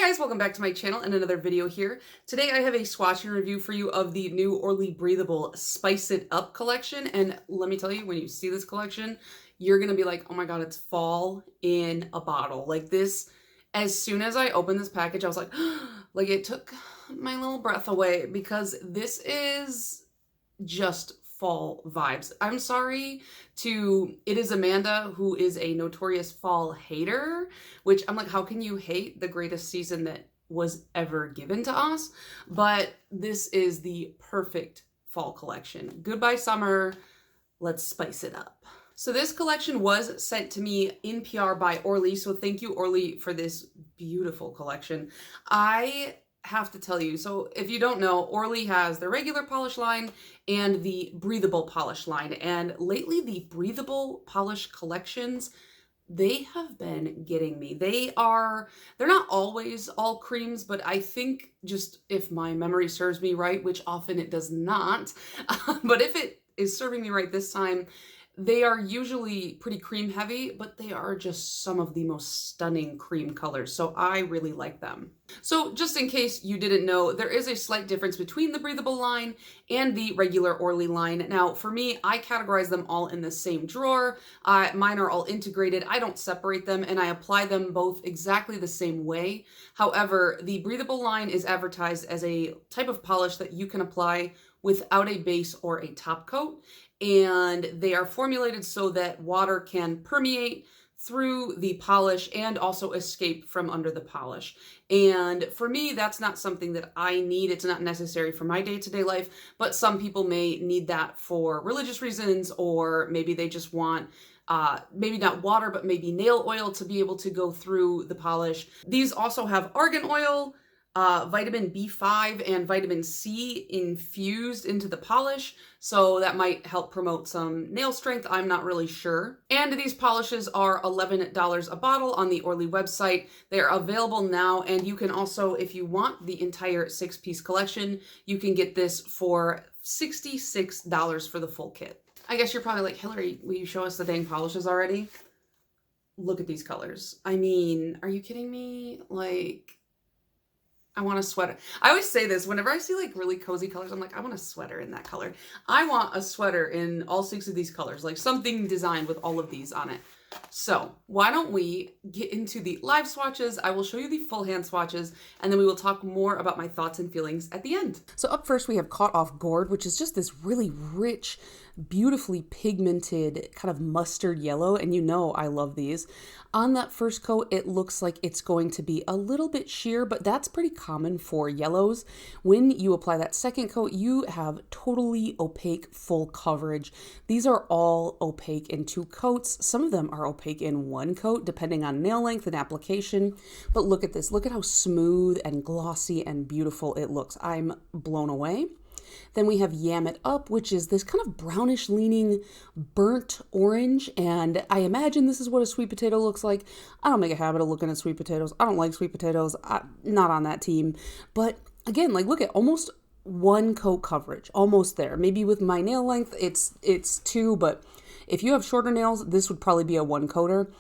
guys, welcome back to my channel and another video here. Today I have a swatch and review for you of the new Orly Breathable Spice It Up collection. And let me tell you, when you see this collection, you're gonna be like, oh my god, it's fall in a bottle. Like this, as soon as I opened this package, I was like, like it took my little breath away because this is just fall vibes. I'm sorry it is Amanda, who is a notorious fall hater, which I'm like, how can you hate the greatest season that was ever given to us? But this is the perfect fall collection. Goodbye summer, let's spice it up. So this collection was sent to me in PR by Orly, so thank you Orly for this beautiful collection. I have to tell you, so if you don't know, Orly has the regular polish line and the breathable polish line, and lately the breathable polish collections, they have been getting me. They're not always all creams, but I think, just if my memory serves me right, which often it does not, but if it is serving me right this time, they are usually pretty cream heavy, but they are just some of the most stunning cream colors, so I really like them. So just in case you didn't know, there is a slight difference between the breathable line and the regular Orly line. Now, for me, I categorize them all in the same drawer. Mine are all integrated. I don't separate them, and I apply them both exactly the same way. However, the breathable line is advertised as a type of polish that you can apply without a base or a top coat, and they are formulated so that water can permeate through the polish and also escape from under the polish. And for me, that's not something that I need. It's not necessary for my day-to-day life, but some people may need that for religious reasons, or maybe they just want maybe not water, but maybe nail oil to be able to go through the polish. These also have argan oil, vitamin B5 and vitamin C infused into the polish, so that might help promote some nail strength. I'm not really sure. And these polishes are $11 a bottle on the Orly website. They are available now, and you can also, if you want the entire 6-piece collection, you can get this for $66 for the full kit. I guess you're probably like, Hillary, will you show us the dang polishes already? Look at these colors. I mean, are you kidding me? Like, I want a sweater. I always say this whenever I see like really cozy colors. I'm like, I want a sweater in that color. I want a sweater in all 6 of these colors, like something designed with all of these on it. So why don't we get into the live swatches? I will show you the full hand swatches, and then we will talk more about my thoughts and feelings at the end. So up first we have Caught Off Gourd, which is just this really rich, beautifully pigmented kind of mustard yellow, and you know I love these. On that first coat, it looks like it's going to be a little bit sheer, but that's pretty common for yellows. When you apply that second coat, you have totally opaque full coverage. These are all opaque in 2 coats. Some of them are opaque in 1 coat, depending on nail length and application. But look at this. Look at how smooth and glossy and beautiful it looks. I'm blown away. Then we have Yam It Up, which is this kind of brownish leaning burnt orange, and I imagine this is what a sweet potato looks like. I don't make a habit of looking at sweet potatoes. I don't like sweet potatoes. I'm not on that team. But again, like look at almost 1 coat coverage, almost there. Maybe with my nail length, it's 2, but if you have shorter nails, this would probably be a 1 coater.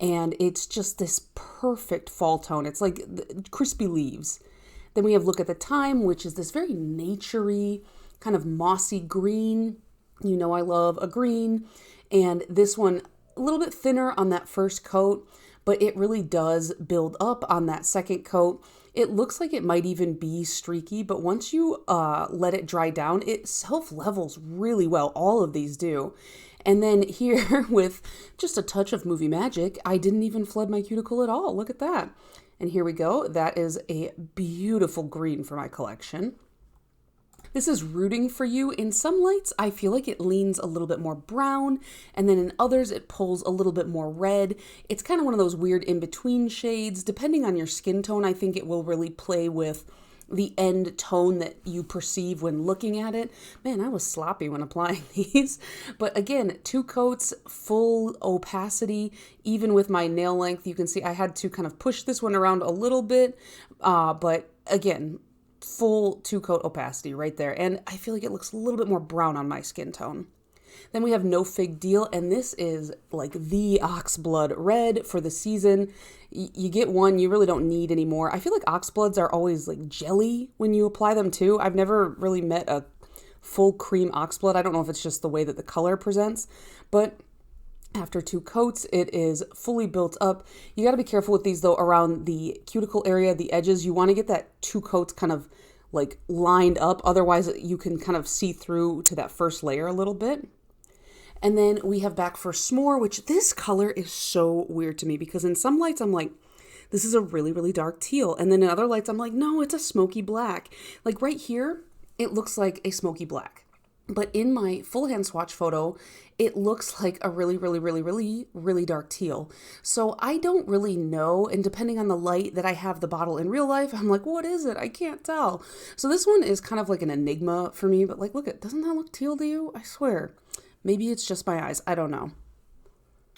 And it's just this perfect fall tone. It's like crispy leaves. Then we have Look at the Time, which is this very naturey, kind of mossy green. You know I love a green. And this one, a little bit thinner on that first coat, but it really does build up on that second coat. It looks like it might even be streaky, but once you let it dry down, it self-levels really well. All of these do. And then here, with just a touch of movie magic, I didn't even flood my cuticle at all. Look at that. And here we go. That is a beautiful green for my collection. This is Rooting for You. In some lights, I feel like it leans a little bit more brown, and then in others, it pulls a little bit more red. It's kind of one of those weird in-between shades. Depending on your skin tone, I think it will really play with the end tone that you perceive when looking at it. Man, I was sloppy when applying these. But again, 2 coats, full opacity. Even with my nail length, you can see I had to kind of push this one around a little bit. But again, full 2 coat opacity right there. And I feel like it looks a little bit more brown on my skin tone. Then we have No Fig Deal, and this is like the oxblood red for the season. You get one, you really don't need any more. I feel like oxbloods are always like jelly when you apply them too. I've never really met a full cream oxblood. I don't know if it's just the way that the color presents, but after 2 coats, it is fully built up. You got to be careful with these though around the cuticle area, the edges. You want to get that 2 coats kind of like lined up. Otherwise, you can kind of see through to that first layer a little bit. And then we have Back for S'more, which this color is so weird to me because in some lights I'm like, this is a really, really dark teal. And then in other lights I'm like, no, it's a smoky black. Like right here, it looks like a smoky black. But in my full hand swatch photo, it looks like a really, really, really, really, really dark teal. So I don't really know. And depending on the light that I have the bottle in real life, I'm like, what is it? I can't tell. So this one is kind of like an enigma for me. But like, look at, doesn't that look teal to you? I swear. Maybe it's just my eyes. I don't know.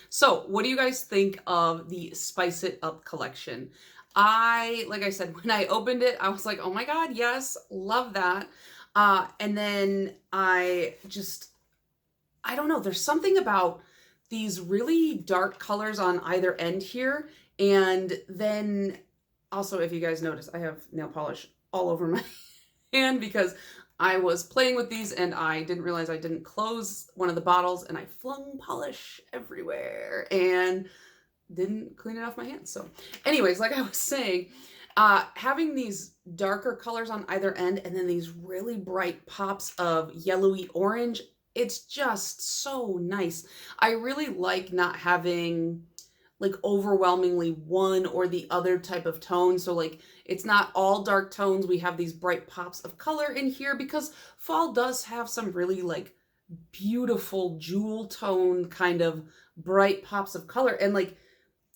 So what do you guys think of the Spice It Up collection? Like I said, when I opened it, I was like, oh my God, yes, love that. And then I don't know, there's something about these really dark colors on either end here. And then also, if you guys notice, I have nail polish all over my hand because I was playing with these and I didn't realize I didn't close one of the bottles and I flung polish everywhere and didn't clean it off my hands. So anyways, like I was saying, having these darker colors on either end and then these really bright pops of yellowy orange, it's just so nice. I really like not having like overwhelmingly one or the other type of tone. So like it's not all dark tones. We have these bright pops of color in here because fall does have some really like beautiful jewel tone kind of bright pops of color. And like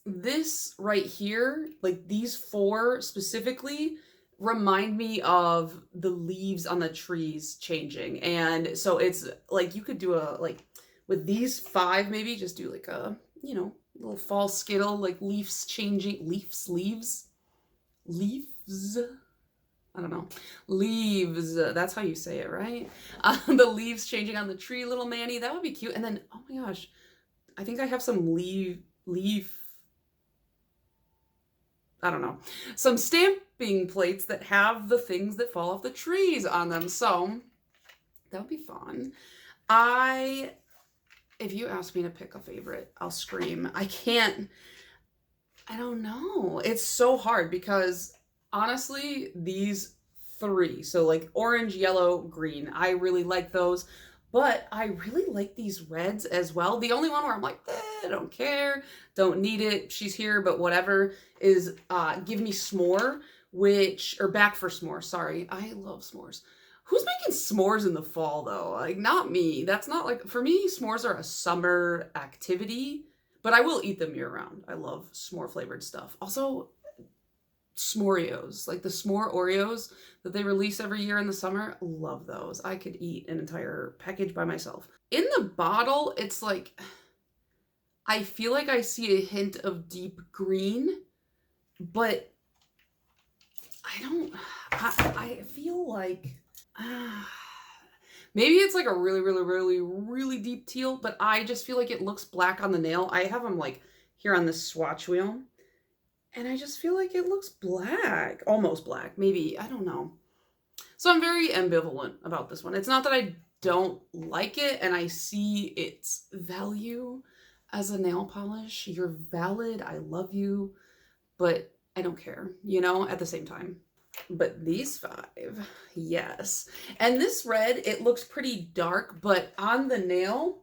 this right here, like these 4 specifically remind me of the leaves on the trees changing. And so it's like you could do like with these 5, maybe just do like a, you know, little fall skittle, like leaves changing, leaves, I don't know, leaves, that's how you say it, right? The leaves changing on the tree, little Manny, that would be cute. And then, oh my gosh, I think I have some I don't know, some stamping plates that have the things that fall off the trees on them. So that would be fun. If you ask me to pick a favorite, I'll scream. I don't know. It's so hard because honestly, these 3, so like orange, yellow, green, I really like those. But I really like these reds as well. The only one where I'm like, I don't care, don't need it, she's here, but whatever, is Give Me S'more, or Back for S'more, sorry. I love s'mores. Who's making s'mores in the fall though? Like, not me. That's not like, for me, s'mores are a summer activity, but I will eat them year round. I love s'more flavored stuff. Also, s'moreos, like the s'more Oreos that they release every year in the summer, love those. I could eat an entire package by myself. In the bottle, it's like, I feel like I see a hint of deep green, but I feel like, maybe it's like a really, really, really, really deep teal, but I just feel like it looks black on the nail. I have them like here on this swatch wheel. And I just feel like it looks black, almost black, maybe, I don't know. So I'm very ambivalent about this one. It's not that I don't like it and I see its value as a nail polish. You're valid, I love you, but I don't care, you know, at the same time. But these 5, yes. And this red, it looks pretty dark, but on the nail,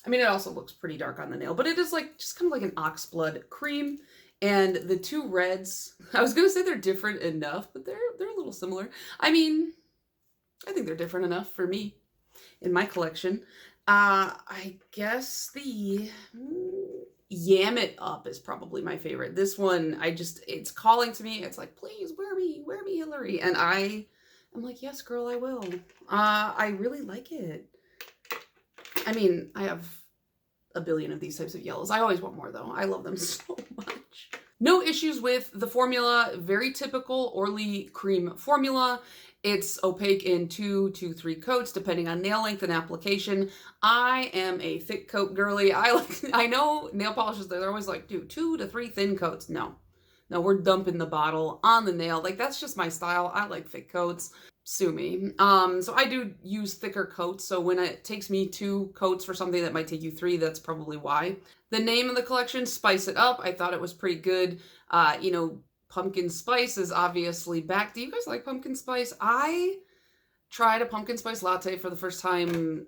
I mean, it also looks pretty dark on the nail, but it is like, just kind of like an oxblood cream. And the 2 reds, I was gonna say they're different enough, but they're a little similar. I mean, I think they're different enough for me in my collection. I guess the Yam It Up is probably my favorite. This one, it's calling to me. It's like, please wear me, Hillary. And I'm like, yes, girl, I will. I really like it. I mean, I have a billion of these types of yellows. I always want more though. I love them so much. No issues with the formula. Very typical Orly cream formula. It's opaque in 2 to 3 coats, depending on nail length and application. I am a thick coat girly. I know nail polishes, they're always like, do 2 to 3 thin coats. No, no, we're dumping the bottle on the nail. Like, that's just my style. I like thick coats. Sue me. So I do use thicker coats. So when it takes me 2 coats for something that might take you 3, that's probably why. The name of the collection, Spice It Up. I thought it was pretty good. You know, pumpkin spice is obviously back. Do you guys like pumpkin spice? I tried a pumpkin spice latte for the first time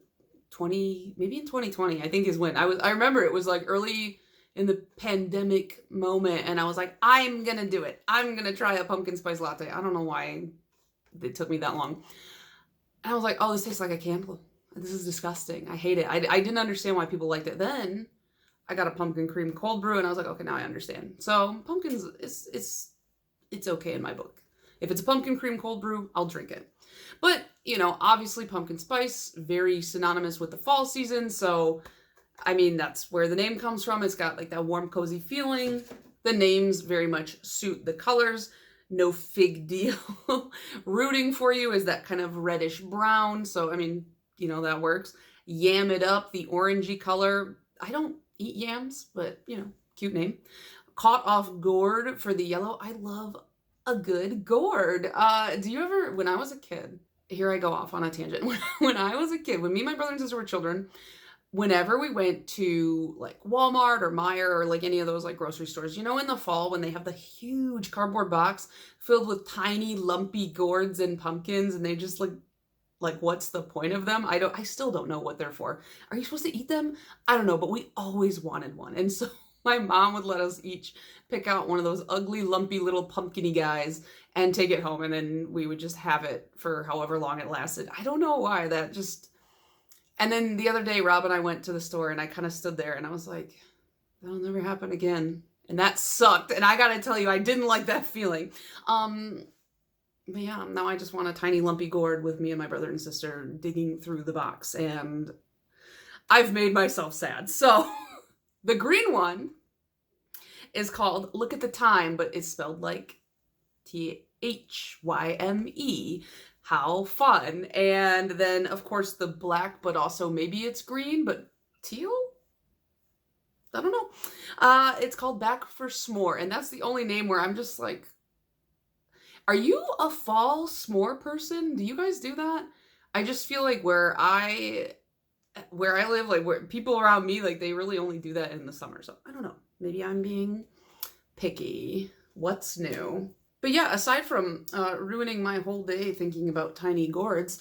maybe in 2020, I think is when. I remember it was like early in the pandemic moment, and I was like, I'm gonna do it. I'm gonna try a pumpkin spice latte. I don't know why it took me that long. And I was like, oh, this tastes like a candle. This is disgusting. I hate it. I didn't understand why people liked it. Then I got a pumpkin cream cold brew, and I was like, okay, now I understand. So pumpkins, it's okay in my book. If it's a pumpkin cream cold brew, I'll drink it. But, you know, obviously pumpkin spice, very synonymous with the fall season. So, I mean, that's where the name comes from. It's got like that warm, cozy feeling. The names very much suit the colors. No fig deal. Rooting for you is that kind of reddish brown. So, I mean, you know, that works. Yam It Up, the orangey color. I don't eat yams, but, you know, cute name. Caught Off Gourd for the yellow. I love a good gourd. Do you ever, when I was a kid, here I go off on a tangent. When I was a kid, when me and my brother and sister were children, whenever we went to like Walmart or Meijer or like any of those like grocery stores, you know, in the fall when they have the huge cardboard box filled with tiny lumpy gourds and pumpkins, and they just like what's the point of them? I still don't know what they're for. Are you supposed to eat them? I don't know, but we always wanted one. And so my mom would let us each pick out one of those ugly, lumpy little pumpkin-y guys and take it home, and then we would just have it for however long it lasted. I don't know why that just... And then the other day, Rob and I went to the store, and I kind of stood there, and I was like, that'll never happen again. And that sucked. And I gotta tell you, I didn't like that feeling. But yeah, now I just want a tiny lumpy gourd with me and my brother and sister digging through the box, and I've made myself sad. So the green one is called Look at the Time, but it's spelled like Thyme. How fun. And then, of course, the black, but also maybe it's green, but teal? I don't know. It's called Back for S'more, and that's the only name where I'm just like, are you a fall s'more person? Do you guys do that? I just feel like where I live, like where people around me, like they really only do that in the summer. So I don't know. Maybe I'm being picky. What's new? But yeah, aside from ruining my whole day thinking about tiny gourds,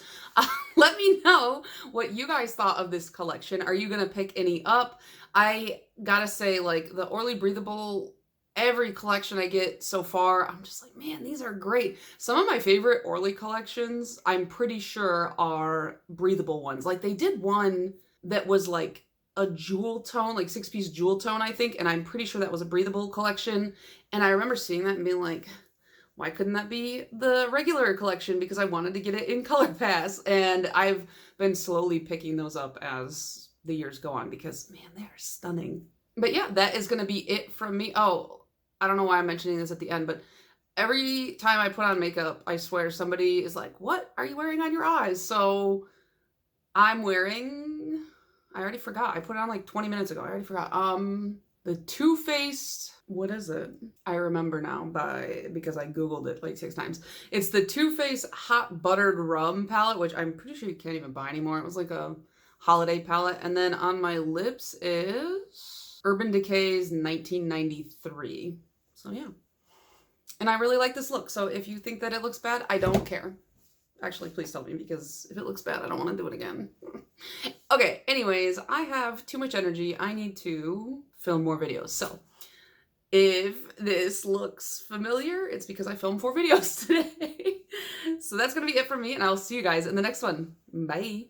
let me know what you guys thought of this collection. Are you gonna pick any up? I gotta say, like the Orly Breathable, every collection I get so far, I'm just like, man, these are great. Some of my favorite Orly collections, I'm pretty sure, are breathable ones. Like they did one that was like a jewel tone, like 6-piece jewel tone, I think, and I'm pretty sure that was a breathable collection. And I remember seeing that and being like, why couldn't that be the regular collection? Because I wanted to get it in Color Pass, and I've been slowly picking those up as the years go on because, man, they're stunning. But yeah, that is going to be it from me. Oh, I don't know why I'm mentioning this at the end, but every time I put on makeup, I swear somebody is like, what are you wearing on your eyes? So I'm wearing, I already forgot. I put it on like 20 minutes ago. I already forgot. The Too Faced, what is it? I remember now because I Googled it like 6 times. It's the Too Faced Hot Buttered Rum palette, which I'm pretty sure you can't even buy anymore. It was like a holiday palette. And then on my lips is Urban Decay's 1993. So yeah. And I really like this look. So if you think that it looks bad, I don't care. Actually, please tell me, because if it looks bad, I don't want to do it again. Okay, anyways, I have too much energy. I need to film more videos. So if this looks familiar, it's because I filmed 4 videos today. So that's going to be it for me, and I'll see you guys in the next one. Bye.